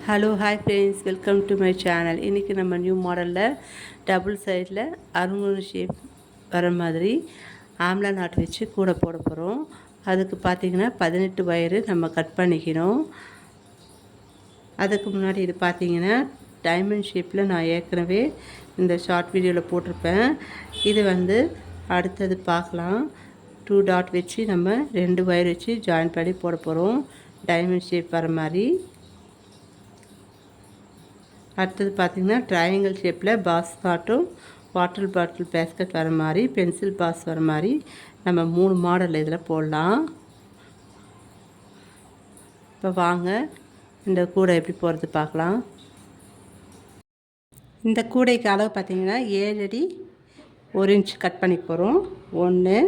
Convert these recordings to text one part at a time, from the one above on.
Hello hi friends, welcome to my channel. இன்றைக்கி நம்ம new மாடலில் டபுள் சைடில் அருங்கோண ஷேப் வர மாதிரி ஆம்லா நாட் வச்சு கூட போட போகிறோம். அதுக்கு பார்த்திங்கன்னா 18 வயரு நம்ம கட் பண்ணிக்கணும். அதுக்கு முன்னாடி இது பார்த்திங்கன்னா டைமண்ட் ஷேப்பில் நான் ஏற்கனவே இந்த ஷார்ட் வீடியோவில் போட்டிருப்பேன். இது அடுத்தது பார்க்கலாம். 2 டாட் வச்சு நம்ம 2 வயர் வச்சு ஜாயின் பண்ணி போட போகிறோம், டைமண்ட் ஷேப் வர மாதிரி. அடுத்தது பார்த்திங்கன்னா ட்ரையாங்கிள் ஷேப்பில் பாஸ் பாட்டும் வாட்டர் பாட்டில் பேஸ்கெட் வர மாதிரி, பென்சில் பாஸ் வர மாதிரி நம்ம 3 மாடல் இதில் போடலாம். இப்போ வாங்க இந்த கூடை எப்படி போகிறது பார்க்கலாம். இந்த கூடைக்கு அளவு பார்த்திங்கன்னா 7 அடி 1 இன்ச் கட் பண்ணி போகிறோம். 1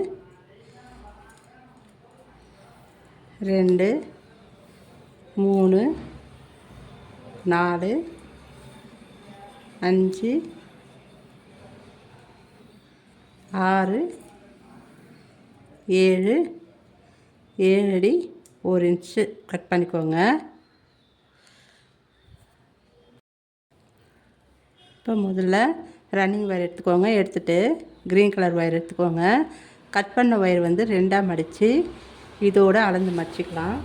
2 3 4 5 6 7 அடி 1 இன்ச்சு கட் பண்ணிக்கோங்க. இப்போ முதல்ல ரன்னிங் வயர் எடுத்துக்கோங்க. எடுத்துகிட்டு க்ரீன் கலர் வயர் எடுத்துக்கோங்க. கட் பண்ண வயர் 2ஆக மடித்து இதோடு அளந்து மடிச்சிக்கலாம்.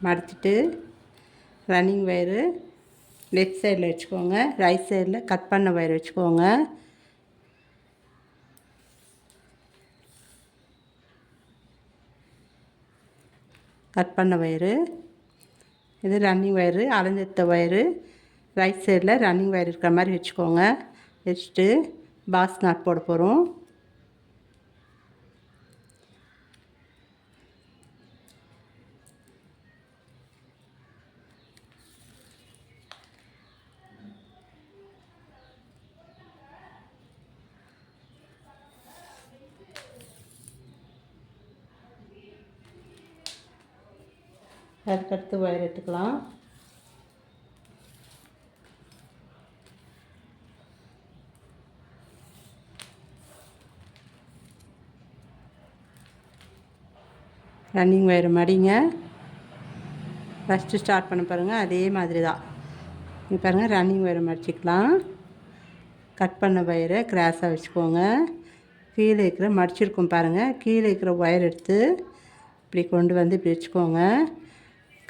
மடிச்சிட்டு ரன்னிங் வயரு லெஃப்ட் சைடில் வச்சுக்கோங்க, ரைட் சைடில் கட் பண்ண வயர் வச்சுக்கோங்க. கட் பண்ண வயரு இது ரன்னிங் வயரு, அளந்தெடுத்த வயரு ரைட் சைடில் ரன்னிங் வயர் இருக்கிற மாதிரி வச்சுக்கோங்க. வச்சுட்டு பாஸ் நாட் போட போகிறோம். அதுக்கடுத்து வயர் எடுத்துக்கலாம். ரன்னிங் வயர் மடிங்க. ஃபஸ்ட்டு ஸ்டார்ட் பண்ண பாருங்கள், அதே மாதிரி தான். இங்கே பாருங்கள், ரன்னிங் வயர் மடிச்சிக்கலாம். கட் பண்ண வயரை கிராஸாக வச்சுக்கோங்க. கீழே இருக்கிற மடிச்சிருக்கோம் பாருங்கள், கீழே இருக்கிற ஒயர் எடுத்து இப்படி கொண்டு வந்து இப்படி வச்சுக்கோங்க.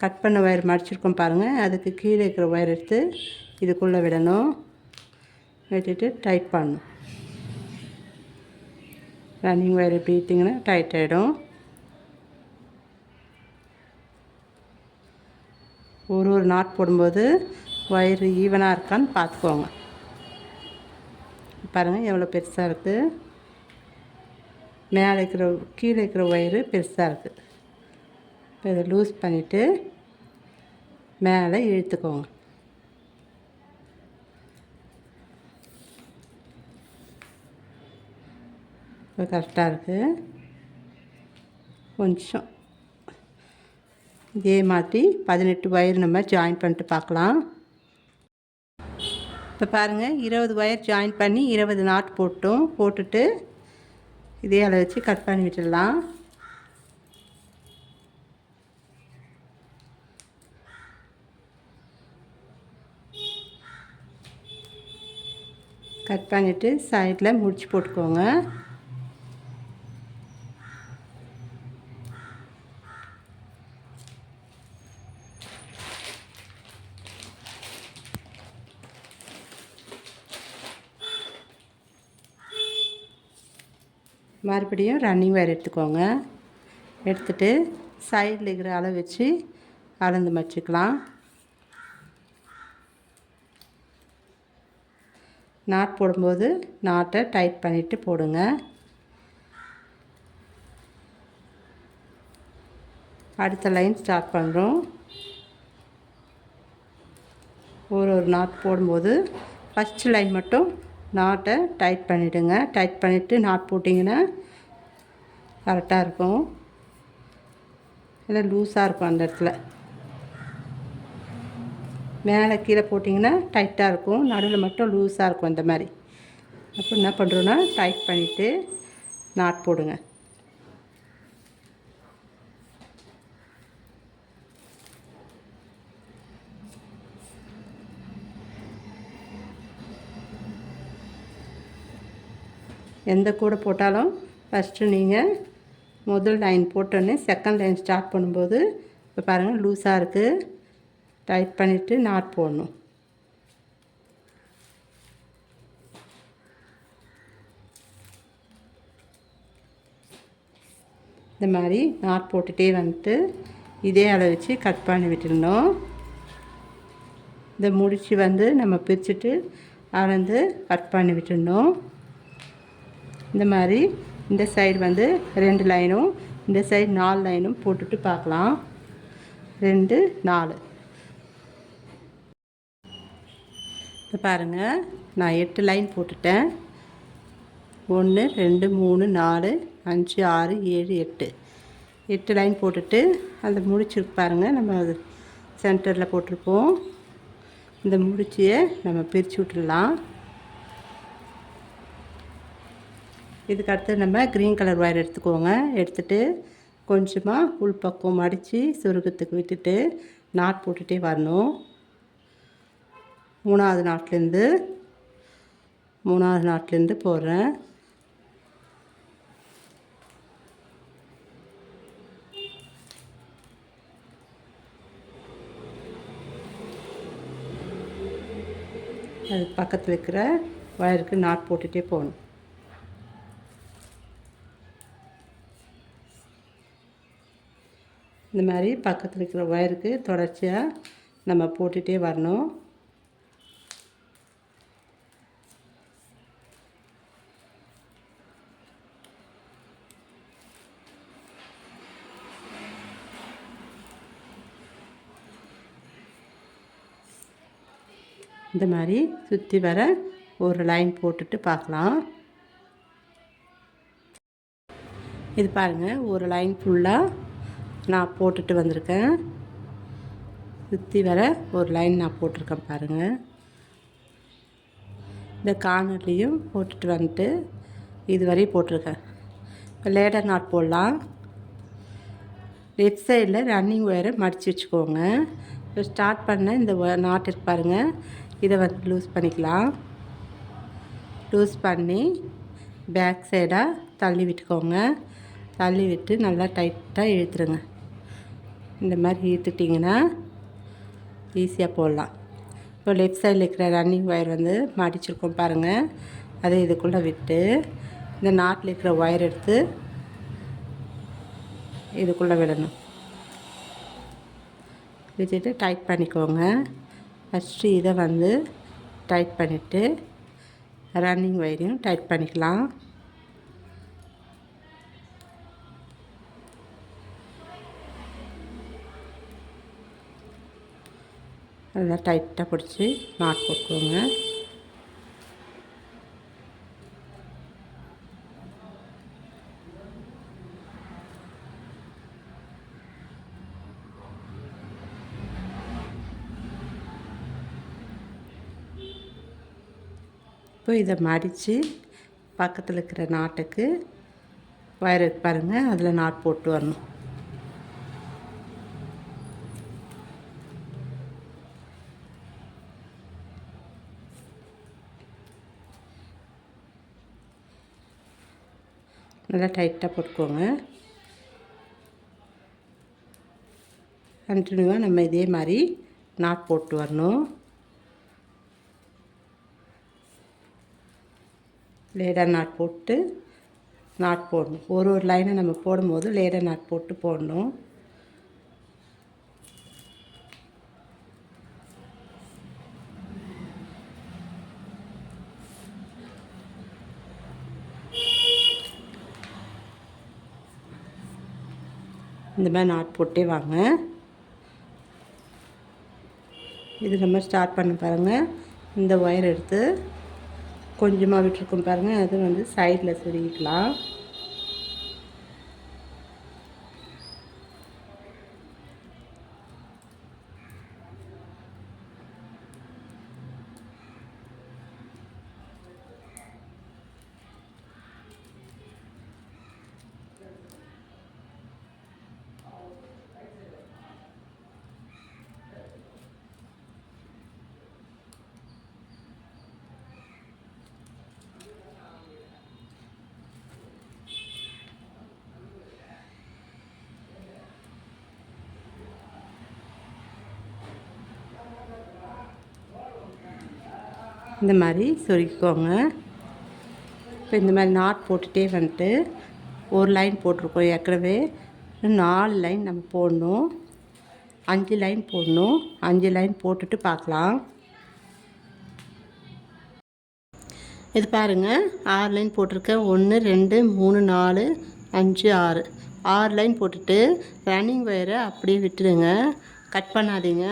கட் பண்ண ஒயர் மடிச்சிருக்கோம் பாருங்கள், அதுக்கு கீழே இருக்கிற ஒயர் எடுத்து இதுக்குள்ளே விடணும். விட்டுட்டு டைட் பண்ணணும். ரன்னிங் ஒயர் இப்படி இட்டிங்கன்னா டைட் ஆகிடும். ஒரு நாட் போடும்போது ஒயர் ஈவனாக இருக்கான்னு பார்த்துக்கோங்க. பாருங்கள் எவ்வளோ பெருசாக இருக்குது. மேலே இருக்கிற கீழே இருக்கிற ஒயரு பெருசாக இருக்குது. இப்போ இதை லூஸ் பண்ணிவிட்டு மேலே இழுத்துக்கோங்க. இப்போ கரெக்டாக இருக்குது. கொஞ்சம் இதே மாதிரி 18 வயர் நம்ம ஜாயின் பண்ணிட்டு பார்க்கலாம். இப்போ பாருங்கள், 20 வயர் ஜாயின் பண்ணி 20 நாட் போட்டோம். போட்டுட்டு இதே அளவு வச்சு கட் பண்ணி விட்டுடலாம். கட் பண்ணிவிட்டு சைடில் முடிச்சு போட்டுக்கோங்க. மறுபடியும் ரன்னிங் வயர் எடுத்துக்கோங்க. எடுத்துகிட்டு சைடில் இருக்கிற அளவு வச்சு அளந்து மடிச்சுக்கலாம். நாட் போடும்போது நாட்டை டைட் பண்ணிவிட்டு போடுங்க. அடுத்த லைன் ஸ்டார்ட் பண்ணுறோம். ஒரு நாட் போடும்போது ஃபஸ்ட்டு லைன் மட்டும் நாட்டை டைட் பண்ணிவிடுங்க. டைட் பண்ணிவிட்டு நாட் போட்டிங்கன்னா கரெக்டாக இருக்கும். இல்லை லூஸாக இருக்கும் அந்த இடத்துல. மேலே கீழே போட்டிங்கன்னா டைட்டாக இருக்கும், நடுவில் மட்டும் லூஸாக இருக்கும். இந்த மாதிரி அப்போ என்ன பண்ணுறோன்னா டைட் பண்ணிவிட்டு நாட் போடுங்க. எந்த கூடை போட்டாலும் ஃபஸ்ட்டு நீங்கள் முதல் லைன் போட்டோன்னே செகண்ட் லைன் ஸ்டார்ட் பண்ணும்போது இப்போ பாருங்கள் லூஸாக இருக்குது, டைட் பண்ணிவிட்டு நாட் போடணும். இந்த மாதிரி நாட் போட்டுகிட்டே வந்துட்டு இதே அளவு வச்சு கட் பண்ணி விட்டுடணும். இந்த முடிச்சு வந்து நம்ம பிரிச்சுட்டு அளந்து கட் பண்ணி விட்டுடணும். இந்த மாதிரி இந்த சைடு வந்து 2 லைனும் இந்த சைடு 4 லைனும் போட்டுட்டு பார்க்கலாம். 2 4 இப்போ பாருங்கள், நான் 8 லைன் போட்டுட்டேன். 1 2 3 4 5 6 7 8 8 லைன் போட்டுட்டு அந்த முடிச்சிருக்கு பாருங்கள், நம்ம அது சென்டரில் போட்டிருப்போம். இந்த முடிச்சியை நம்ம பிரித்து விட்டுடலாம். இதுக்கு அடுத்து நம்ம க்ரீன் கலர் ஒயர் எடுத்துக்கோங்க. எடுத்துகிட்டு கொஞ்சமாக உள்பக்கம் மடித்து சுருக்கத்துக்கு விட்டுட்டு நாட் போட்டுகிட்டே வரணும். 3வது நாட்லேருந்து போடுறேன். அது பக்கத்தில் இருக்கிற ஒயருக்கு நாட் போட்டுகிட்டே போகணும். இந்த மாதிரி பக்கத்தில் இருக்கிற ஒயருக்கு தொடர்ச்சியாக நம்ம போட்டுகிட்டே வரணும். இந்த மாதிரி சுற்றி வர ஒரு லைன் போட்டுட்டு பார்க்கலாம். இது பாருங்கள், ஒரு லைன் ஃபுல்லாக நான் போட்டுட்டு வந்திருக்கேன். சுற்றி வர ஒரு லைன் நான் போட்டிருக்கேன் பாருங்கள். இந்த கார்னர்லேயும் போட்டுட்டு வந்துட்டு இது வரையும் போட்டிருக்கேன். இப்போ லேடர் நாட் போடலாம். லெஃப்ட் சைடில் ரன்னிங் ஒயரை மடித்து வச்சுக்கோங்க. இப்போ ஸ்டார்ட் பண்ண இந்த நாட் இருக்கு பாருங்கள், இதை வந்து லூஸ் பண்ணிக்கலாம். லூஸ் பண்ணி பேக் சைடாக தள்ளி விட்டுக்கோங்க. தள்ளி விட்டு நல்லா டைட்டாக இழுத்துருங்க. இந்த மாதிரி இழுத்துட்டிங்கன்னா ஈஸியாக போடலாம். இப்போ லெஃப்ட் சைடில் இருக்கிற ரன்னிங் ஒயர் வந்து மடிச்சிருக்கோம் பாருங்கள், அதை இதுக்குள்ளே விட்டு இந்த நாட்டில் இருக்கிற ஒயர் எடுத்து இதுக்குள்ளே விடணும். விட்டுட்டு டைட் பண்ணிக்கோங்க. ஃபஸ்ட்டு இதை வந்து டைட் பண்ணிவிட்டு ரன்னிங் ஒயரையும் டைட் பண்ணிக்கலாம். நல்லா டைட்டாக பிடிச்சி நாட் போட்டுக்கோங்க. இப்போ இதை மடித்து பக்கத்தில் இருக்கிற நாட்டுக்கு ஒயர் பாருங்கள், அதில் நாட் போட்டு வரணும். நல்லா டைட்டாக போட்டுக்கோங்க. கண்டினியூவாக நம்ம இதே மாதிரி நாட் போட்டு வரணும். லேடர் நாட் போட்டு நாட் போடணும். ஒரு லைனை நம்ம போடும்போது லேடர் நாட் போட்டு போடணும். இந்த மாதிரி நாட் போட்டே வாங்க. இது நம்ம ஸ்டார்ட் பண்ண பாருங்கள். இந்த ஒயர் எடுத்து கொஞ்சமாக விட்டுருக்கோம் பாருங்கள், அது வந்து சைடில் சொருகிக்கலாம். இந்த மாதிரி சொருக்கிக்கோங்க. இப்போ இந்த மாதிரி நாட் போட்டுகிட்டே வந்துட்டு ஒரு லைன் போட்டிருக்கோம் ஏற்கனவே, 4 லைன் நம்ம போடணும். 5 லைன் போடணும். 5 லைன் போட்டுட்டு பார்க்கலாம். இது பாருங்கள், 6 லைன் போட்டிருக்கேன். 1 2 3 4 5 6 6 லைன் போட்டுட்டு ரன்னிங் ஒயரை அப்படியே விட்டுடுங்க, கட் பண்ணாதீங்க.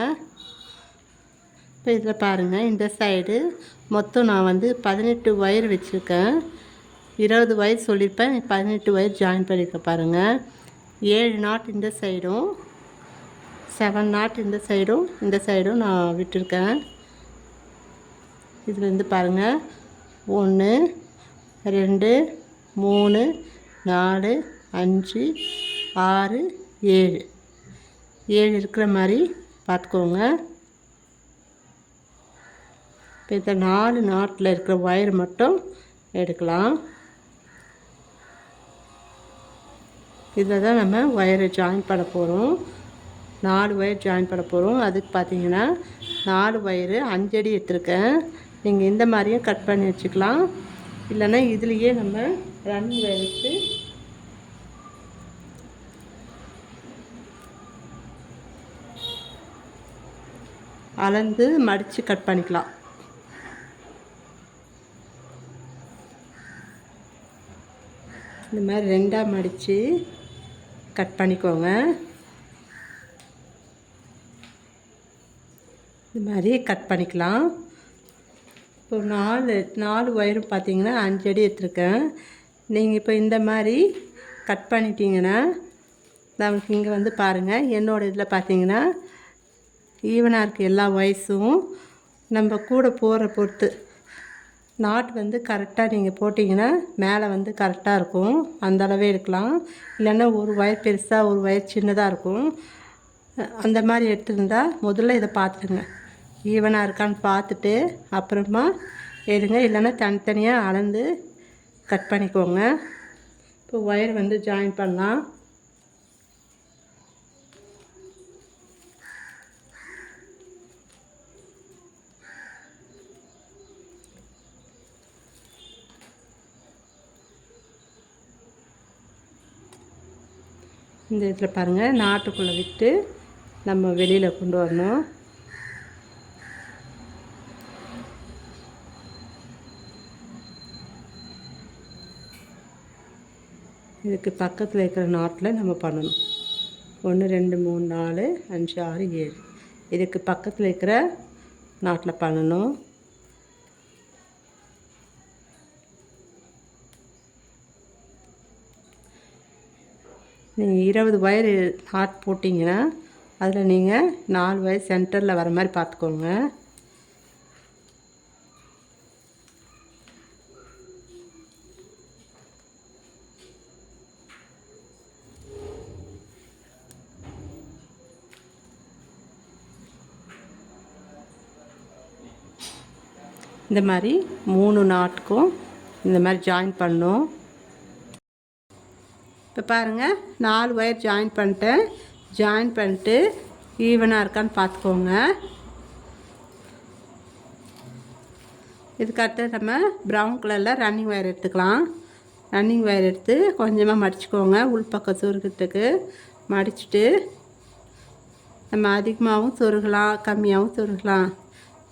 இப்போ இதில் பாருங்கள், இந்த சைடு மொத்தம் நான் வந்து 18 ஒயர் வச்சுருக்கேன். 20 ஒயர் சொல்லியிருப்பேன், 18 ஒயர் ஜாயின் பண்ணியிருக்கேன். பாருங்கள், 7 நாட் இந்த சைடும், 7 நாட் இந்த சைடும் நான் விட்டுருக்கேன். இதுலேருந்து பாருங்கள், 1 2 3 4 5 6 7 இருக்கிற மாதிரி பார்த்துக்கோங்க. இப்போ இந்த 4 நாட்டில் இருக்கிற ஒயர் மட்டும் எடுக்கலாம். இதில் தான் நம்ம ஒயரை ஜாயின் பண்ண போகிறோம். 4 ஒயர் ஜாயின் பண்ண போகிறோம். அதுக்கு பார்த்தீங்கன்னா 4 ஒயரு 5 அடி எடுத்துருக்கேன். நீங்கள் இந்த மாதிரியும் கட் பண்ணி வச்சுக்கலாம். இல்லைன்னா இதுலேயே நம்ம ரன்னிங் ஒயர் வச்சு அளந்து மடித்து கட் பண்ணிக்கலாம். இந்த மாதிரி 2ஆக மடித்து கட் பண்ணிக்கோங்க. இந்த மாதிரி கட் பண்ணிக்கலாம். இப்போ 4 ஒயரும் பார்த்தீங்கன்னா 5 அடி எடுத்துருக்கேன். நீங்கள் இப்போ இந்த மாதிரி கட் பண்ணிட்டீங்கன்னா நமக்கு இங்கே வந்து பாருங்கள், என்னோடய இதில் பார்த்தீங்கன்னா ஈவனாக இருக்குது எல்லா ஒயர்ஸும். நம்ம கூட போகிற பொறுத்து நாட் வந்து கரெக்டாக நீங்கள் போட்டிங்கன்னா மேலே வந்து கரெக்டாக இருக்கும். அந்த அளவே எடுக்கலாம். இல்லைன்னா ஒரு ஒயர் பெருசாக ஒரு ஒயர் சின்னதாக இருக்கும். அந்த மாதிரி எடுத்துருந்தால் முதல்ல இதை பார்த்துருங்க, ஈவனாக இருக்கான்னு பார்த்துட்டு அப்புறமா எடுங்க. இல்லைன்னா தனித்தனியாக அளந்து கட் பண்ணிக்கோங்க. இப்போ ஒயர் வந்து ஜாயின் பண்ணலாம். இந்த இதில் பாருங்கள், நாட்டுக்குள்ளே விட்டு நம்ம வெளியில் கொண்டு வரணும். இதுக்கு பக்கத்தில் இருக்கிற நாட்டில் நம்ம பண்ணணும். 1 2 3 4 5 6 7 இதுக்கு பக்கத்தில் இருக்கிற நாட்டில் பண்ணணும். நீங்கள் 20 ஒயர் நாட் போட்டிங்கன்னா அதில் நீங்கள் 4 ஒயர் சென்டரில் வர மாதிரி பார்த்துக்கோங்க. இந்த மாதிரி 3 நாட்டுக்கும் இந்த மாதிரி ஜாயின் பண்ணணும். இப்போ பாருங்கள், 4 ஒயர் ஜாயின் பண்ணிட்டேன். ஜாயின் பண்ணிட்டு ஈவனாக இருக்கான்னு பார்த்துக்கோங்க. இதுக்கடுத்து நம்ம ப்ரௌன் கலரில் ரன்னிங் ஒயர் எடுத்துக்கலாம். ரன்னிங் ஒயர் எடுத்து கொஞ்சமாக மடிச்சுக்கோங்க. உள்பக்கம் சொருகிறதுக்கு மடிச்சுட்டு நம்ம அதிகமாகவும் சொருகலாம், கம்மியாகவும் சொருகலாம்,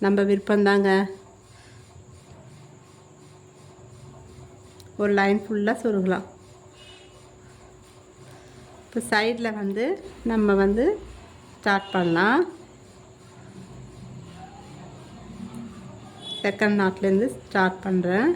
நம்ம விருப்பம்தாங்க. ஒரு லைன் ஃபுல்லாக சொருகலாம். இப்போ சைடில் வந்து நம்ம வந்து ஸ்டார்ட் பண்ணலாம். செகண்ட் நாட்லேருந்து ஸ்டார்ட் பண்ணுறேன்.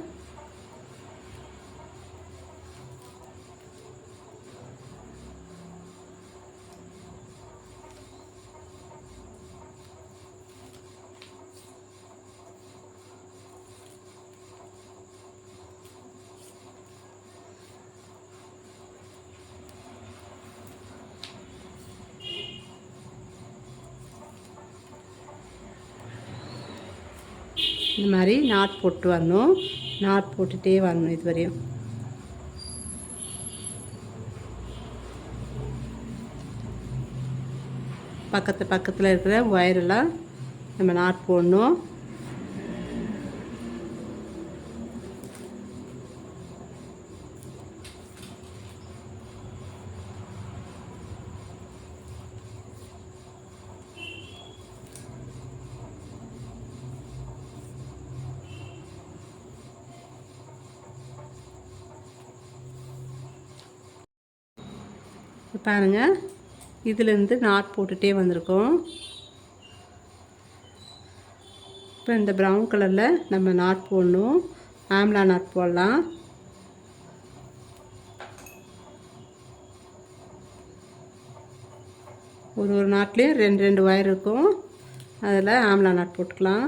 இந்த மாதிரி நாட் போட்டு வரணும். நாட் போட்டுகிட்டே வரணும் இது வரையும். பக்கத்தில் இருக்கிற ஒயரெல்லாம் நம்ம நாட் போடணும். பாருங்கள், இதிலேருந்து நாட் போட்டுகிட்டே வந்திருக்கோம். இப்போ இந்த ப்ரௌன் கலரில் நம்ம நாட் போடணும். ஆம்லா நாட் போடலாம். ஒரு நாட்லேயும் 2 ஒயர் இருக்கும். அதில் ஆம்லா நாட் போட்டுக்கலாம்.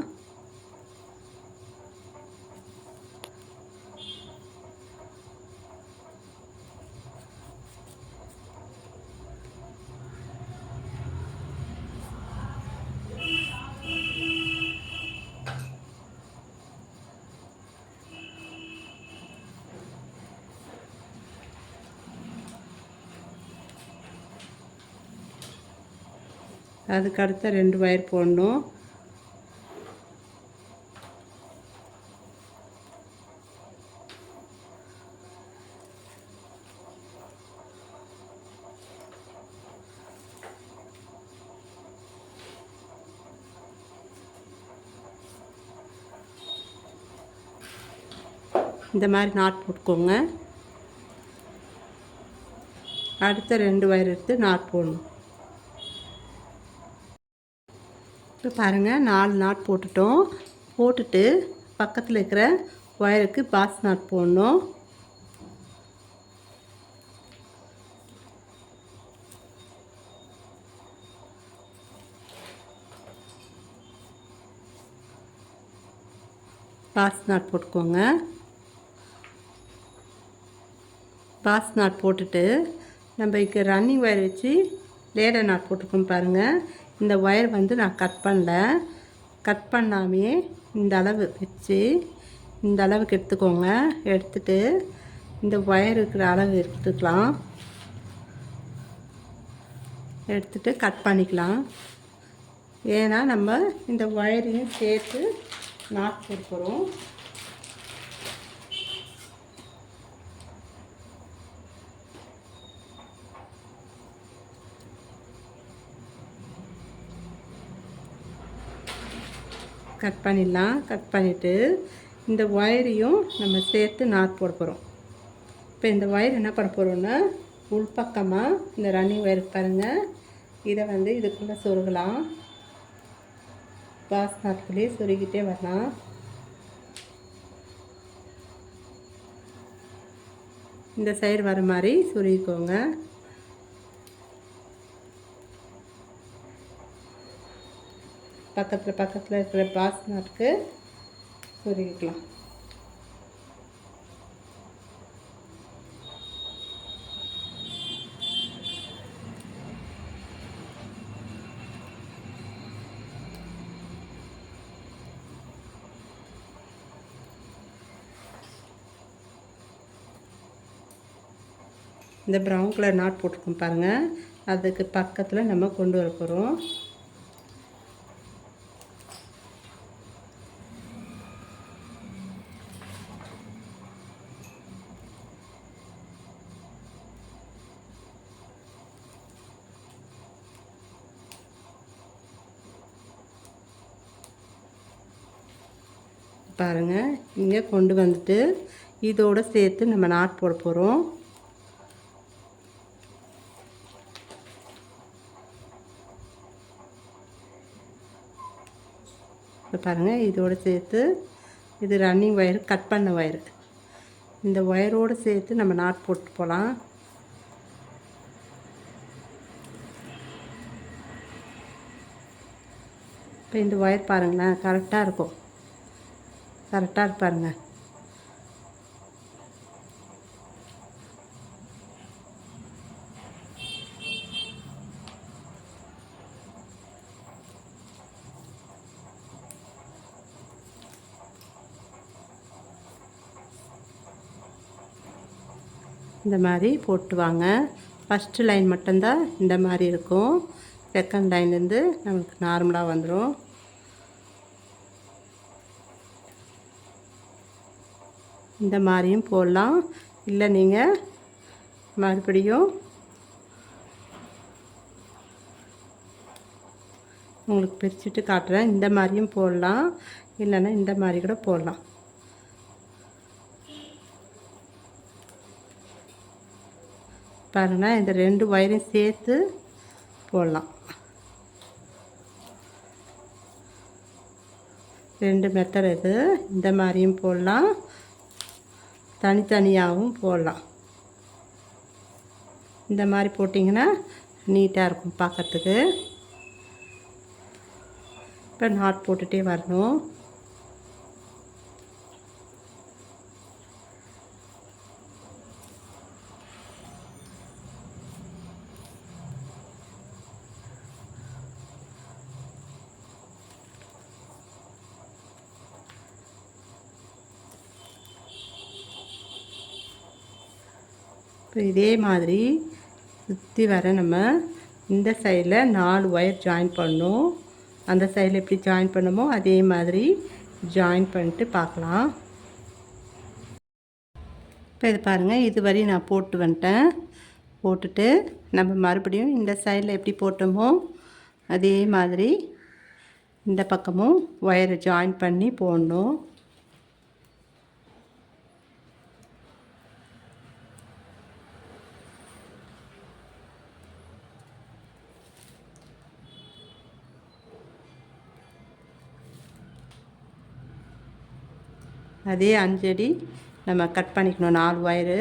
அதுக்கு அடுத்த 2 ஒயர் போடணும். இந்த மாதிரி நாட் போட்டுக்கோங்க. அடுத்த 2 ஒயர் எடுத்து நாட் போடணும். இப்போ பாருங்கள், 4 நாட் போட்டுட்டோம். போட்டுட்டு பக்கத்தில் இருக்கிற ஒயருக்கு பாஸ் நாட் போடணும். பாஸ் நாட் போட்டுக்கோங்க. பாஸ் நாட் போட்டுட்டு நம்ம இங்கே ரன்னிங் ஒயர் வச்சு லேடர் நாட் போட்டுக்கோம். பாருங்கள், இந்த ஒயர் வந்து நான் கட் பண்ணல. கட் பண்ணாமே இந்த அளவு வச்சு இந்த அளவுக்கு எடுத்துக்கோங்க. எடுத்துட்டு இந்த ஒயர் இருக்கிற அளவு எடுத்துக்கலாம். எடுத்துட்டு கட் பண்ணிக்கலாம். ஏன்னா நம்ம இந்த ஒயரையும் சேர்த்து நாட் போட்டுக்கிறோம். கட் பண்ணிடலாம். கட் பண்ணிவிட்டு இந்த ஒயரையும் நம்ம சேர்த்து நாட் போட போகிறோம். இப்போ இந்த ஒயர் என்ன பண்ண போகிறோன்னா, உள்பக்கமாக இந்த ரன்னிங் ஒயர் பாருங்கள், இதை வந்து இதுக்குள்ளே சொருகலாம். பாஸ் நாட்குள்ளேயே சொருகிட்டே வரலாம். இந்த சைடு வர மாதிரி சொருகிக்கோங்க. பக்கத்தில் இருக்கிற பாஸ் நாட்டுக்கு சொருகிக்கலாம். இந்த ப்ரௌன் கலர் நாட் போட்டிருக்கோம் பாருங்கள், அதுக்கு பக்கத்தில் நம்ம கொண்டு வர போகிறோம். பாருங்கள், இங்கே கொண்டு வந்துட்டு இதோடு சேர்த்து நம்ம நாட் போட போகிறோம். இப்போ பாருங்கள், இதோடு சேர்த்து இது ரன்னிங் ஒயர், கட் பண்ண ஒயர், இந்த ஒயரோடு சேர்த்து நம்ம நாட் போட்டு போகலாம். இப்போ இந்த ஒயர் பாருங்களேன், கரெக்டாக இருக்கும். கரெக்டாக இருப்பாருங்க. இந்த மாதிரி போட்டு வாங்க. ஃபஸ்ட்டு லைன் மட்டும்தான் இந்த மாதிரி இருக்கும். செகண்ட் லைன்லேருந்து நமக்கு நார்மலாக வந்துடும். இந்த மாதிரியும் போடலாம். இல்லை நீங்கள் மறுபடியும் உங்களுக்கு பிரிச்சுட்டு காட்டுறேன். இந்த மாதிரியும் போடலாம், இல்லைன்னா இந்த மாதிரி கூட போடலாம். பாருங்கள், இந்த 2 ஒயரையும் சேர்த்து போடலாம். 2 மெத்தட் இது. இந்த மாதிரியும் போடலாம், தனித்தனியாகவும் போடலாம். இந்த மாதிரி போட்டிங்கன்னா நீட்டாக இருக்கும் பார்க்கறதுக்கு. இப்போ நாட் போட்டுகிட்டே வரணும். இப்போ இதே மாதிரி சுற்றி வர நம்ம இந்த சைடில் 4 ஒயர் ஜாயின் பண்ணணும். அந்த சைடில் எப்படி ஜாயின் பண்ணமோ அதே மாதிரி ஜாயின் பண்ணிட்டு பார்க்கலாம். இப்போ இது பாருங்கள், இதுவரை நான் போட்டு வந்துட்டேன். போட்டுட்டு நம்ம மறுபடியும் இந்த சைடில் எப்படி போட்டோமோ அதே மாதிரி இந்த பக்கமும் ஒயரை ஜாயின் பண்ணி போடணும். அதே 5 அடி நம்ம கட் பண்ணிக்கணும் 4 ஒயரு.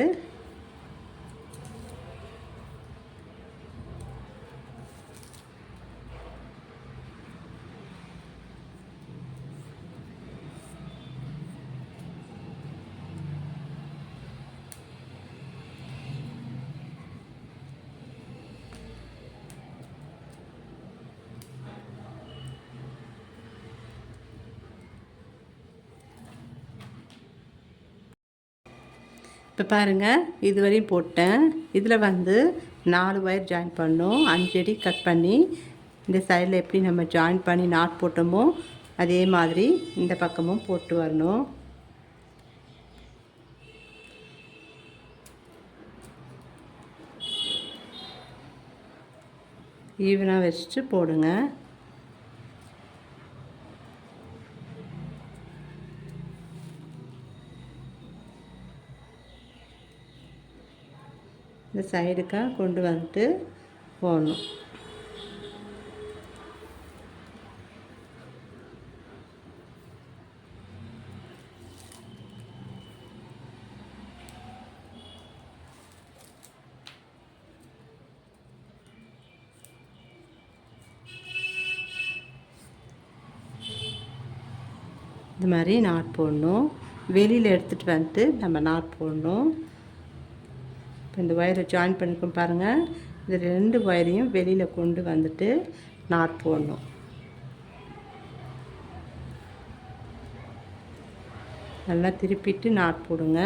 இப்போ பாருங்கள், இதுவரையும் போட்டேன். இதில் வந்து 4 ஒயர் ஜாயின் பண்ணோம். 5 அடி கட் பண்ணி இந்த சைடில் எப்படி நம்ம ஜாயின் பண்ணி நாட் போட்டோமோ அதே மாதிரி இந்த பக்கமும் போட்டு வரணும். ஈவனாக வச்சுட்டு போடுங்க. இந்த சைடுக்காக கொண்டு வந்துட்டு போடணும். இந்த மாதிரி நாட் போடணும். வெளியில் எடுத்துகிட்டு வந்துட்டு நம்ம நாட் போடணும். இப்போ இந்த ஒயரை ஜாயின் பண்ணிக்கோ பாருங்கள், இந்த 2 ஒயரையும் வெளியில் கொண்டு வந்துட்டு நாட் போடணும். நல்லா திருப்பிட்டு நாட் போடுங்க.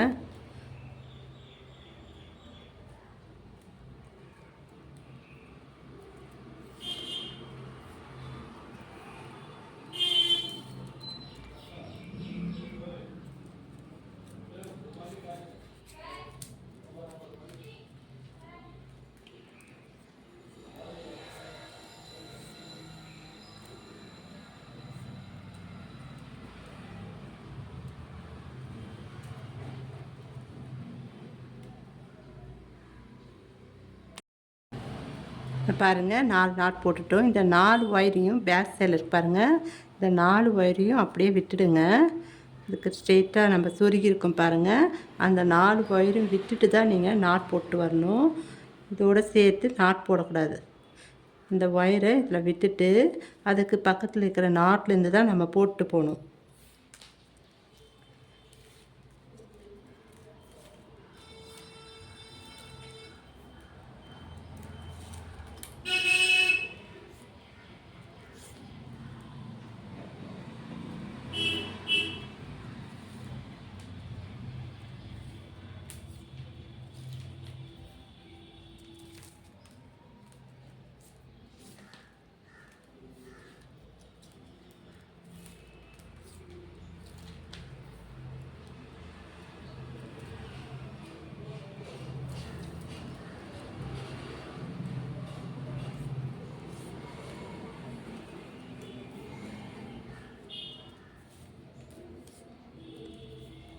பாருங்கள், 4 நாட் போட்டுட்டோம். இந்த 4 ஒயரையும் பேக் சைடில் இருக்கு பாருங்கள், இந்த 4 ஒயரையும் அப்படியே விட்டுடுங்க. இதுக்கு ஸ்ட்ரெயிட்டாக நம்ம சொருகி இருக்கோம் பாருங்கள், அந்த 4 ஒயரையும் விட்டுட்டு தான் நீங்கள் நாட் போட்டு வரணும். இதோடு சேர்த்து நாட் போடக்கூடாது. இந்த ஒயரை இதில் விட்டுட்டு அதுக்கு பக்கத்தில் இருக்கிற நாட்லேருந்து தான் நம்ம போட்டு போகணும்.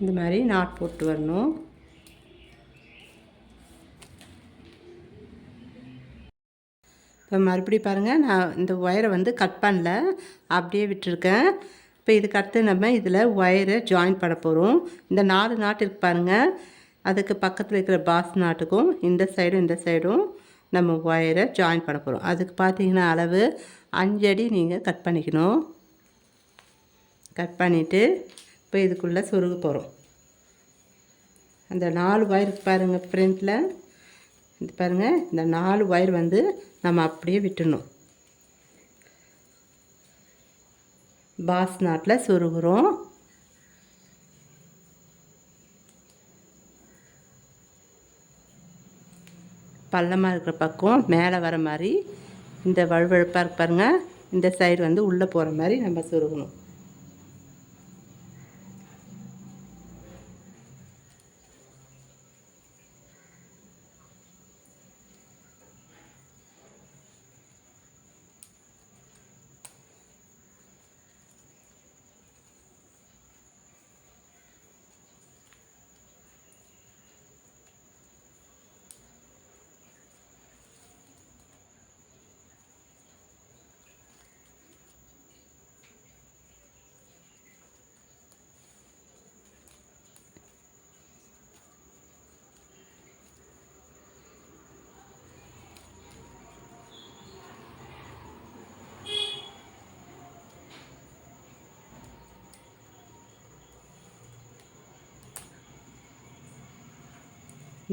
இந்த மாதிரி நாட் போட்டு வரணும். இப்போ மறுபடியும் பாருங்கள், நான் இந்த ஒயரை வந்து கட் பண்ணல, அப்படியே விட்டுருக்கேன். இப்போ இதுக்கு அடுத்து நம்ம இதில் ஒயரை ஜாயின் பண்ண போகிறோம். இந்த 4 நாட்டு இருக்கு பாருங்கள், அதுக்கு பக்கத்தில் இருக்கிற பாஸ் நாட்டுக்கும் இந்த சைடும் நம்ம ஒயரை ஜாயின் பண்ண போகிறோம். அதுக்கு பார்த்தீங்கன்னா அளவு 5 அடி நீங்கள் கட் பண்ணிக்கணும். கட் பண்ணிவிட்டு இப்போ இதுக்குள்ளே சொருக போகிறோம். அந்த 4 ஒயருக்கு பாருங்கள் ஃப்ரண்ட்டில், இது பாருங்கள், இந்த 4 ஒயர் வந்து நம்ம அப்படியே விட்டுடணும். பாஸ் நாட்டில் சொருகிறோம். பள்ளமாக இருக்கிற பக்கம் மேலே வர மாதிரி, இந்த வழுவழுப்பாக இருக்கு பாருங்கள், இந்த சைடு வந்து உள்ளே போகிற மாதிரி நம்ம சொருகணும்.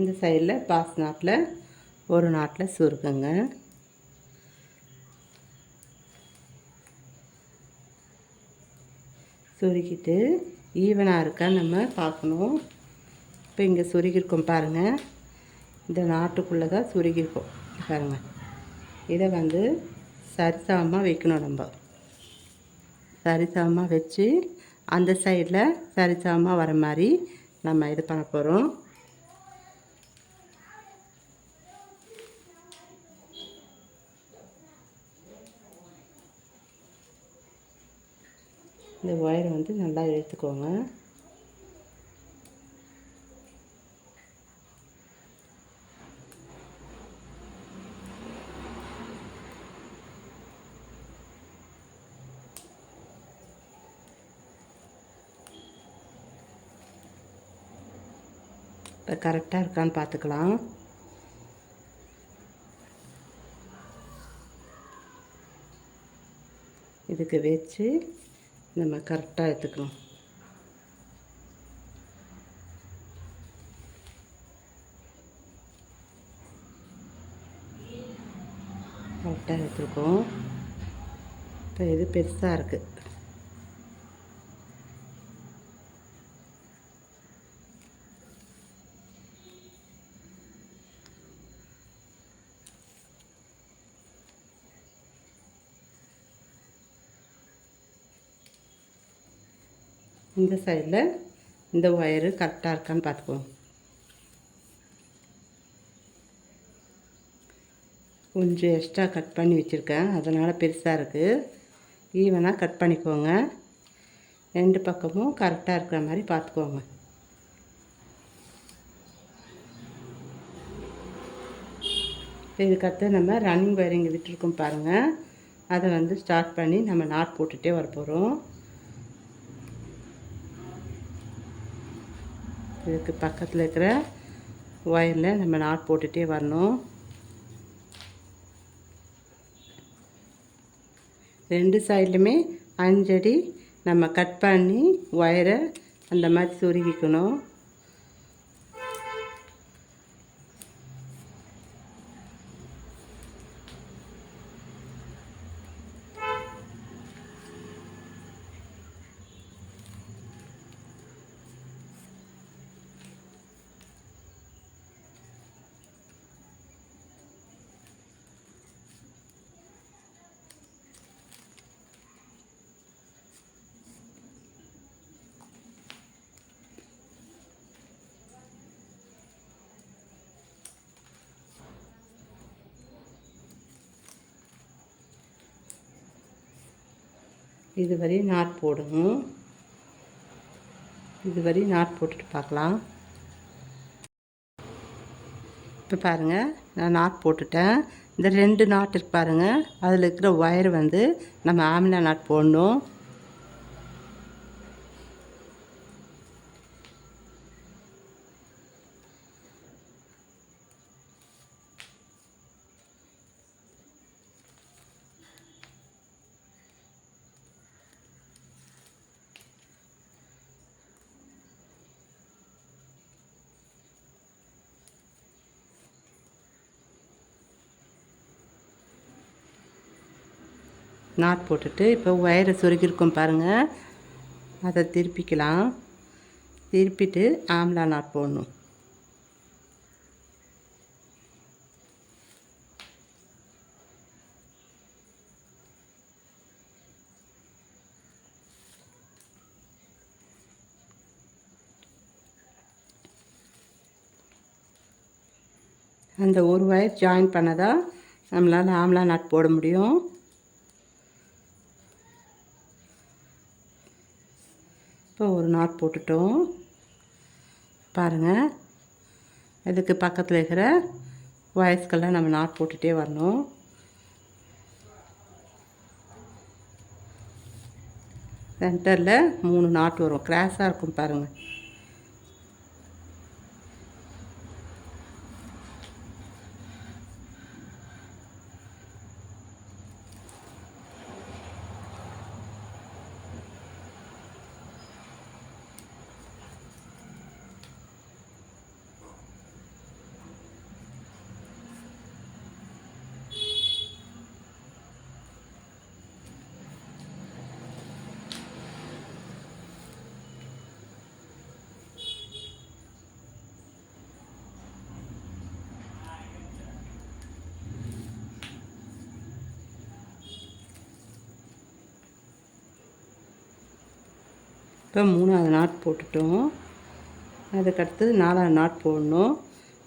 இந்த சைடில் பாஸ் நாட்டில் ஒரு நாட்டில் சொருகுங்க. சொருகிட்டு ஈவனாக இருக்கான்னு நம்ம பார்க்கணும். இப்போ இங்கே சொருகிருக்கோம் பாருங்கள், இந்த நாட்டுக்குள்ளே தான் சொருகிருக்கோம் பாருங்கள். இதை வந்து சரிசமமாக வைக்கணும். நம்ம சரிசமமாக வச்சு அந்த சைடில் சரிசமமாக வர மாதிரி நம்ம இது பண்ண போகிறோம். இந்த ஒயரை வந்து நல்லா இழுத்துக்கோங்க. இப்போ கரெக்டாக இருக்கான்னு பார்த்துக்கலாம். இதுக்கு வச்சு நம்ம கரெக்டாக எடுத்துக்கணும். கரெக்டாக எடுத்துருக்கோம். இப்போ இது பெருசாக இருக்குது. இந்த சைடில் இந்த ஒயரு கரெக்டாக இருக்கான்னு பார்த்துக்குவோம். கொஞ்சம் எக்ஸ்ட்ரா கட் பண்ணி வச்சுருக்கேன், அதனால் பெருசாக இருக்குது. ஈவனாக கட் பண்ணிக்கோங்க. 2 பக்கமும் கரெக்டாக இருக்கிற மாதிரி பார்த்துக்கோங்க. இதுக்கடுத்து நம்ம ரன்னிங் ஒயரிங் விட்டுருக்கோம் பாருங்கள், அதை வந்து ஸ்டார்ட் பண்ணி நம்ம நாட் போட்டுகிட்டே வர போகிறோம். இதுக்கு பக்கத்தில் இருக்கிற ஒயரில் நம்ம நாட் போட்டுகிட்டே வரணும். 2 சைட்லையுமே 5 அடி நம்ம கட் பண்ணி ஒயரை அந்த மாதிரி சொருகிக்கணும். இதுவரை நாட் போடணும். இதுவரை நாட் போட்டுட்டு பார்க்கலாம். இப்போ பாருங்கள், நான் நாட் போட்டுட்டேன். இந்த 2 நாட் இருக்கு பாருங்கள், அதில் இருக்கிற ஒயர் வந்து நம்ம ஆம்லா நாட் போடணும். நாட் போட்டுட்டு இப்போ ஒயரை சொருகிருக்கோம் பாருங்கள், அதை திருப்பிக்கலாம். திருப்பிட்டு ஆம்லா நாட் போடணும். அந்த ஒரு ஒயர் ஜாயின் பண்ணதான் நம்மளால் ஆம்லா நாட் போட முடியும். இப்போ ஒரு நாட் போட்டுட்டோம் பாருங்கள். இதுக்கு பக்கத்தில் இருக்கிற ஒயர்ஸ்கெல்லாம் நம்ம நாட் போட்டுகிட்டே வரணும். சென்டரில் 3 நாட் வரும், கிராஸாக இருக்கும் பாருங்கள். இப்போ 3வது நாட் போட்டுட்டோம். அதுக்கடுத்து 4வது நாட் போடணும்.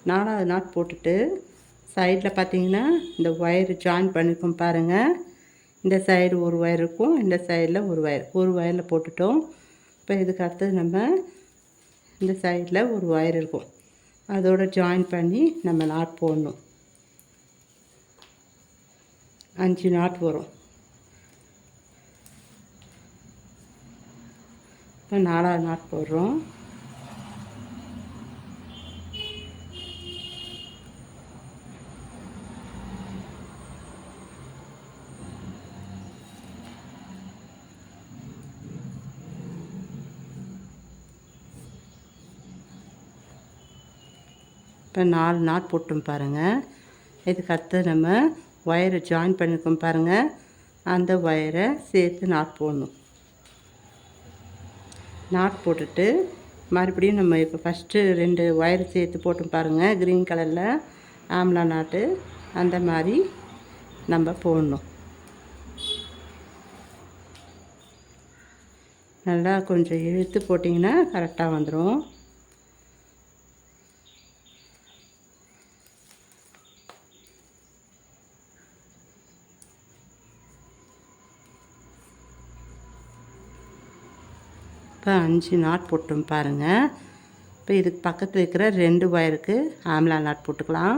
4வது நாட் போட்டுட்டு சைடில் பார்த்தீங்கன்னா இந்த ஒயர் ஜாயின் பண்ணியிருக்கோம் பாருங்கள். இந்த சைடு ஒரு ஒயர் இருக்கும், இந்த சைடில் ஒரு ஒயரில் போட்டுட்டோம். இப்போ இதுக்கு அடுத்தது நம்ம இந்த சைடில் ஒரு ஒயர் இருக்கும், அதோடு ஜாயின் பண்ணி நம்ம நாட் போடணும். 5 நாட் வரும். இப்போ 4வது நாட் போடுறோம். இப்போ 4 நாட் போட்டோம் பாருங்கள். இதுக்கு அடுத்து நம்ம ஒயரை ஜாயின் பண்ணியிருக்கோம் பாருங்கள், அந்த ஒயரை சேர்த்து நாட் போடணும். நாட் போட்டுட்டு மறுபடியும் நம்ம இப்போ ஃபஸ்ட்டு 2 ஒயர் சேர்த்து போட்டோம் பாருங்கள், க்ரீன் கலரில் ஆம்லா நாட்டு, அந்த மாதிரி நம்ம போடணும். நல்லா கொஞ்சம் இழுத்து போட்டிங்கன்னா கரெக்டாக வந்துடும். இப்போ 5 நாட் போட்டோம் பாருங்கள். இப்போ இதுக்கு பக்கத்தில் இருக்கிற 2 ஒயருக்கு ஆம்லா நாட் போட்டுக்கலாம்.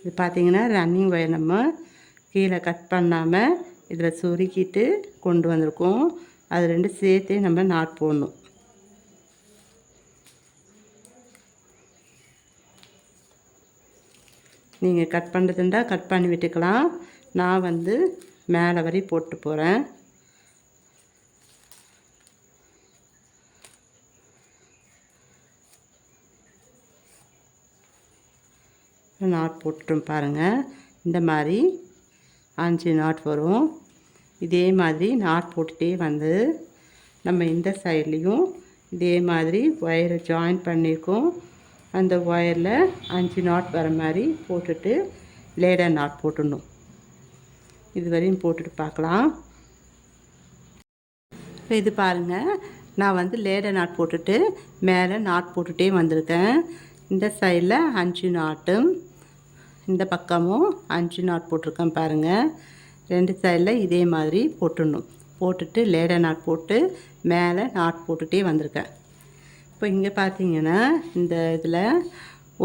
இது பார்த்திங்கன்னா ரன்னிங் ஒயர் நம்ம கீழே கட் பண்ணாமல் இதில் சொருக்கிட்டு கொண்டு வந்திருக்கோம். அது 2 சேர்த்தே நம்ம நாட் போடணும். நீங்கள் கட் பண்ணுறதுண்டா கட் பண்ணி விட்டுக்கலாம். நான் வந்து மேலே வரை போட்டு போகிறேன். நாட் போட்டுட்டோம் பாருங்கள். இந்த மாதிரி 5 நாட் வரும். இதே மாதிரி நாட் போட்டுகிட்டே வந்து நம்ம இந்த சைட்லேயும் இதே மாதிரி ஒயரை ஜாயின் பண்ணியிருக்கோம். அந்த ஒயரில் 5 நாட் வர மாதிரி போட்டுட்டு லேடர் நாட் போட்டுடணும். இது வரையும் போட்டுட்டு பார்க்கலாம். இப்போ இது பாருங்கள், நான் வந்து லேடர் நாட் போட்டுட்டு மேலே நாட் போட்டுகிட்டே வந்திருக்கேன். இந்த சைடில் 5 நாட்டும் இந்த பக்கமும் 5 நாட் போட்டிருக்கேன் பாருங்கள். 2 சைடில் இதே மாதிரி போட்டுடணும். போட்டுட்டு லேடர் நாட் போட்டு மேலே நாட் போட்டுகிட்டே வந்திருக்கேன். இப்போ இப்போ இங்கே பார்த்தீங்கன்னா இந்த இதில்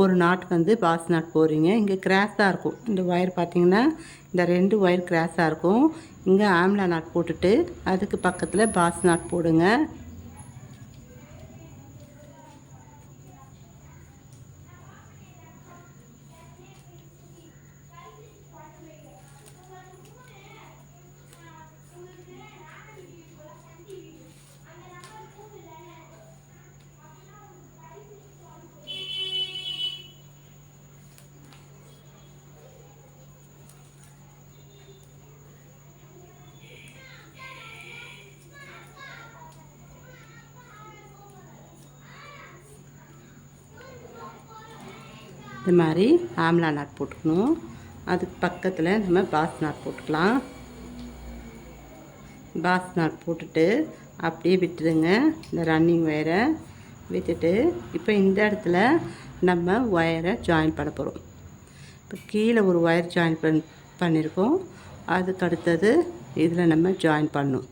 ஒரு நாட் வந்து பாஸ் நாட் போடுறீங்க. இங்கே கிராஸாக இருக்கும் இந்த ஒயர் பார்த்தீங்கன்னா, இந்த 2 ஒயர் கிராஸாக இருக்கும். இங்கே ஆம்லா நாட் போட்டுட்டு அதுக்கு பக்கத்தில் பாஸ் நாட் போடுங்க. இது மாதிரி ஆம்லா நாட் போட்டுக்கணும். அதுக்கு பக்கத்தில் நம்ம பாஸ் நாட் போட்டுக்கலாம். பாஸ் நாட் போட்டுட்டு அப்படியே விட்டுருங்க. இந்த ரன்னிங் ஒயரை விட்டுட்டு இப்போ இந்த இடத்துல நம்ம ஒயரை ஜாயின் பண்ண போகிறோம். இப்போ கீழே ஒரு ஒயர் ஜாயின் பண்ணியிருக்கோம். அதுக்கு அடுத்தது இதில் நம்ம ஜாயின் பண்ணணும்.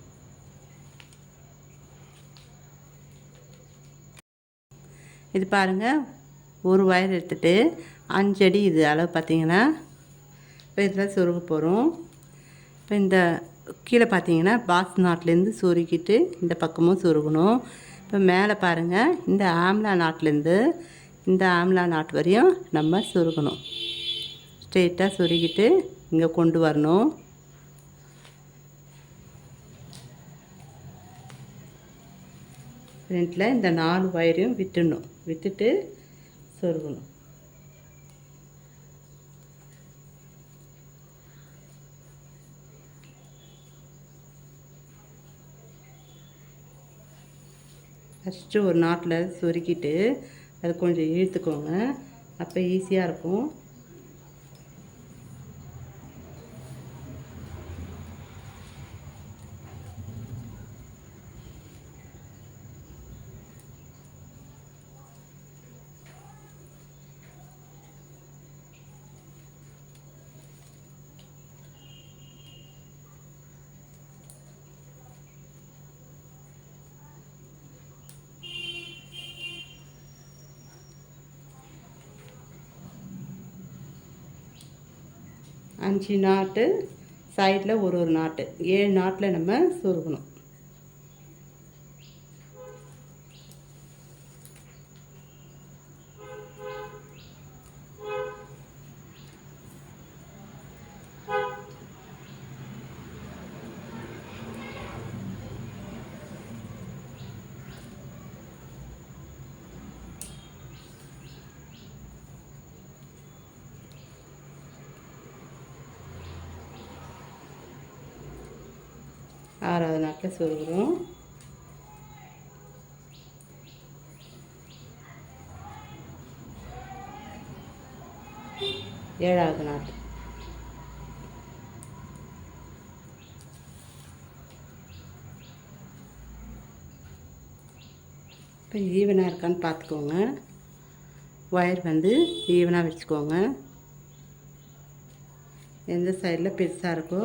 இது பாருங்கள், ஒரு ஒயர் எடுத்துகிட்டு 5 அடி இது அளவு பார்த்திங்கன்னா இப்போ இதில் சொருக போகிறோம். இப்போ இந்த கீழே பார்த்தீங்கன்னா பாஸ் நாட்லேருந்து சொருகிட்டு இந்த பக்கமும் சொருகணும். இப்போ மேலே பாருங்கள், இந்த ஆம்லா நாட்லேருந்து இந்த ஆம்லா நாட் வரையும் நம்ம சொருகணும். ஸ்ட்ரெயிட்டாக சொருகிட்டு இங்கே கொண்டு வரணும். ஃப்ரண்ட்டில் இந்த 4 ஒயரையும் விட்டுட்டு சொருகணும். ஃபஸ்ட்டு ஒரு நாட்டில் சொருக்கிட்டு அது கொஞ்சம் இழுத்துக்கோங்க, அப்போ ஈஸியாக இருக்கும். அஞ்சு நாட்டு சைடில் ஒரு நாட்டு 7 நாட்டில் நம்ம சொருகணும். ஆறாவது நாட்டில் சொருகிறோம். ஏழாவது நாட்டு. இப்போ ஈவனாக இருக்கான்னு பார்த்துக்கோங்க. ஒயர் வந்து ஈவனாக வச்சுக்கோங்க. எந்த சைடில் பெருசாக இருக்கோ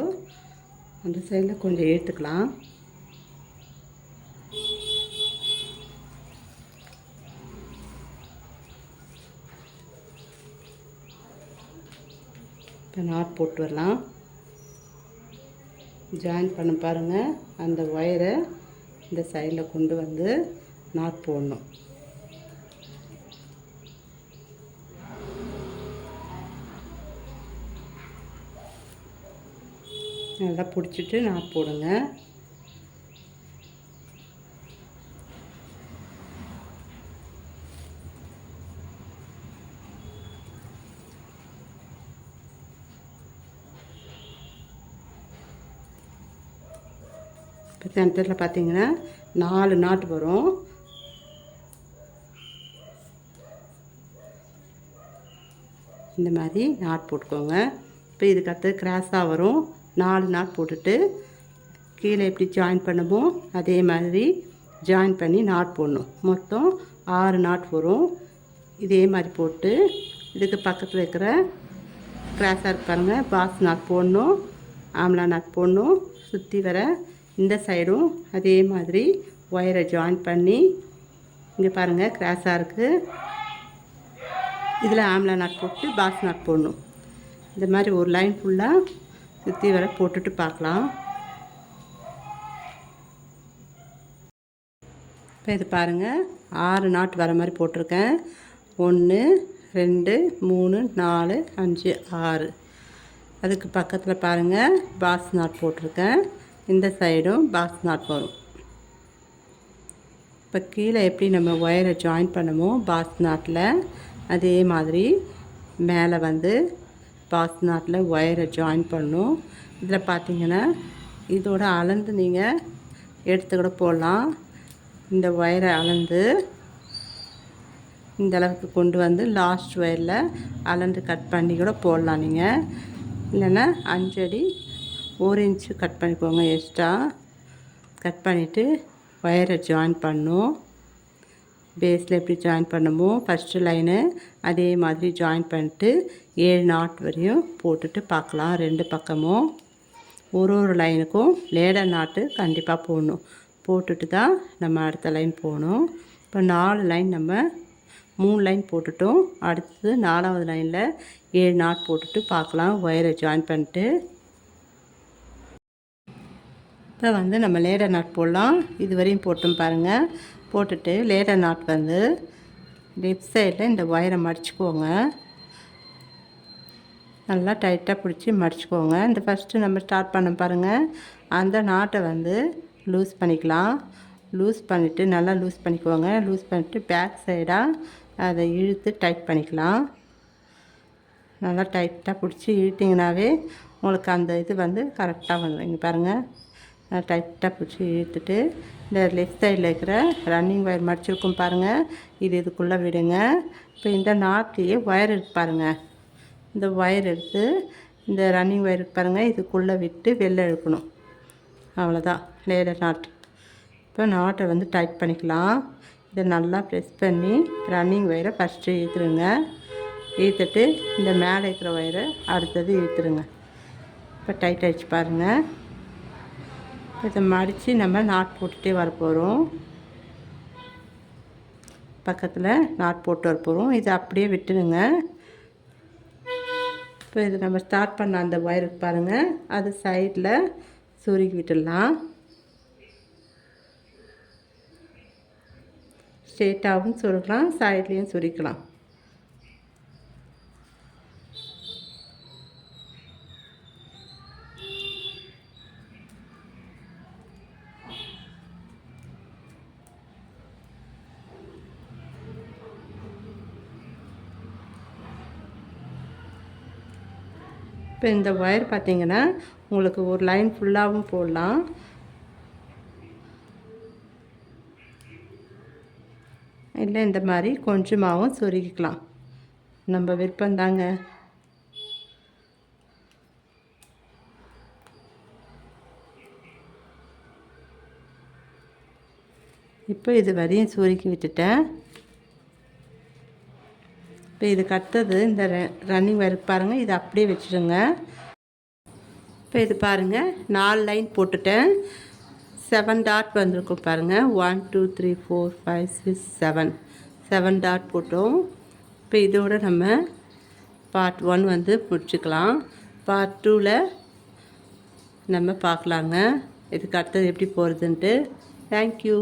அந்த சைடில் கொஞ்சம் எடுத்துக்கலாம். இப்போ நாட் போட்டு வரலாம். ஜாயின் பண்ண பாருங்கள், அந்த ஒயரை இந்த சைடில் கொண்டு வந்து நாட் போடணும். நல்லா பிடிச்சிட்டு நாட் போடுங்க. இப்போ சென்டரில் பார்த்தீங்கன்னா 4 நாட் வரும். இந்த மாதிரி நாட் போட்டுக்கோங்க. இப்போ இதுக்கு அடுத்து கிராஸாக வரும். 4 நாட் போட்டுட்டு கீழே எப்படி ஜாயின் பண்ணுமோ அதே மாதிரி ஜாயின் பண்ணி நாட் போடணும். மொத்தம் 6 நாட் வரும். இதே மாதிரி போட்டு இதுக்கு பக்கத்தில் இருக்கிற கிராஸாக இருப்பாருங்க பாஸ் நாட் போடணும், ஆம்லா நாட் போடணும். சுற்றி வர இந்த சைடும் அதே மாதிரி ஒயரை ஜாயின் பண்ணி இங்கே பாருங்கள் கிராஸாக இருக்குது. இதில் ஆம்லா நாட் போட்டு பாக்ஸ் நாட் போடணும். இந்த மாதிரி ஒரு லைன் ஃபுல்லாக சுற்றி வர போட்டுட்டு பார்க்கலாம். இப்போ இது பாருங்கள் 6 நாட் வர மாதிரி போட்டிருக்கேன். 1 2 3 4 5 6. அதுக்கு பக்கத்தில் பாருங்கள் பாக்ஸ் நாட் போட்டிருக்கேன். இந்த சைடும் பாக்ஸ் நாட் வரும். இப்போ கீழே எப்படி நம்ம ஒயரை ஜாயின் பண்ணமோ பாக்ஸ் நாட்டில், அதே மாதிரி மேலே வந்து பாக்ஸ் நாட்டில் ஒயரை ஜாயின் பண்ணணும். இதில் பார்த்தீங்கன்னா இதோட அளந்து நீங்கள் எடுத்து கூட போடலாம். இந்த ஒயரை அளந்து இந்த அளவுக்கு கொண்டு வந்து லாஸ்ட் ஒயரில் அளந்து கட் பண்ணி கூட போடலாம். நீங்கள் இல்லைன்னா 5 அடி 1 இன்ச்சு கட் பண்ணிக்கோங்க. எக்ஸ்ட்ரா கட் பண்ணிவிட்டு ஒயரை ஜாயின் பண்ணணும். பேஸில் எப்படி ஜாயின் பண்ணமோ ஃபஸ்ட்டு லைனு அதே மாதிரி ஜாயின் பண்ணிட்டு 7 நாட் வரையும் போட்டுட்டு பார்க்கலாம். 2 பக்கமும் ஒரு லைனுக்கும் லேடர் நாட்டு கண்டிப்பாக போடணும். போட்டுட்டு தான் நம்ம அடுத்த லைன் போகணும். இப்போ 4 லைன் நம்ம 3 லைன் போட்டுட்டோம். அடுத்தது 4வது லைனில் 7 நாட் போட்டுட்டு பார்க்கலாம். ஒயரை ஜாயின் பண்ணிட்டு இப்போ வந்து நம்ம லேடர் நாட் போடலாம். இது வரையும் போட்டோம் பாருங்கள். போட்டுட்டு லேடர் நாட் வந்து லெஃப்ட் சைடில் இந்த ஒயரை மடிச்சுக்கோங்க. நல்லா டைட்டாக பிடிச்சி மடிச்சுக்கோங்க. இந்த ஃபஸ்ட்டு நம்ம ஸ்டார்ட் பண்ண பாருங்கள், அந்த நாட்டை வந்து லூஸ் பண்ணிக்கலாம். லூஸ் பண்ணிவிட்டு நல்லா லூஸ் பண்ணிக்கோங்க. லூஸ் பண்ணிவிட்டு பேக் சைடாக அதை இழுத்து டைட் பண்ணிக்கலாம். நல்லா டைட்டாக பிடிச்சி இழுத்திங்கனாவே உங்களுக்கு அந்த இது வந்து கரெக்டாக வந்துடும். இங்கே பாருங்கள், டைட்டாக பிடிச்சி இழுத்துட்டு இந்த லெஃப்ட் சைடில் இருக்கிற ரன்னிங் ஒயர் மடிச்சிருக்கும் பாருங்கள், இதுக்குள்ளே விடுங்க. இப்போ இந்த நாட்லேயே ஒயர் எடுத்து பாருங்கள். இந்த ஒயர் எடுத்து இந்த ரன்னிங் ஒயர் பாருங்கள், இதுக்குள்ளே விட்டு வெளில இழுக்கணும். அவ்வளோதான் லேடர் நாட். இப்போ நாட்டை வந்து டைட் பண்ணிக்கலாம். இதை நல்லா ப்ரெஸ் பண்ணி ரன்னிங் ஒயரை ஃபஸ்ட்டு இழுத்துருங்க. இழுத்துட்டு இந்த மேலே இருக்கிற ஒயரை அடுத்தது இழுத்துருங்க. இப்போ டைட் ஆகிடுச்சு பாருங்கள். இதை மடித்து நம்ம நாட் போட்டுகிட்டே வரப்போகிறோம். பக்கத்தில் நாட் போட்டு வரப்போகிறோம். இதை அப்படியே விட்டுடுங்க. இப்போ இது நம்ம ஸ்டார்ட் பண்ண அந்த ஒயருக்கு பாருங்கள், அது சைடில் சொருகி விட்டுடலாம். ஸ்ட்ரெயிட்டாகவும் சொருகலாம், சைட்லேயும் சொருக்கலாம். இப்போ இந்த ஒயர் பார்த்திங்கன்னா உங்களுக்கு ஒரு லைன் ஃபுல்லாகவும் போடலாம். இல்லை இந்த மாதிரி கொஞ்சமாகவும் சொருகிக்கலாம். நம்ம விருப்பம்தாங்க. இப்போ இது வரையும் சொருக்கி விட்டுட்டேன். இப்போ இதுக்கு அடுத்தது இந்த ரன்னிங் ஒயர் பாருங்கள், இதை அப்படியே வச்சுடுங்க. இப்போ இது பாருங்கள் 4 லைன் போட்டுட்டேன். 7 டாட் வந்திருக்கும் பாருங்கள். 1 2 3 4 5 6 7 டாட் போட்டோம். இப்போ இதோட நம்ம பார்ட் 1 வந்து முடிச்சுக்கலாம். பார்ட் 2ல் நம்ம பார்க்கலாங்க. இதுக்கு அடுத்தது எப்படி போகிறதுன்ட்டு. தேங்க்யூ.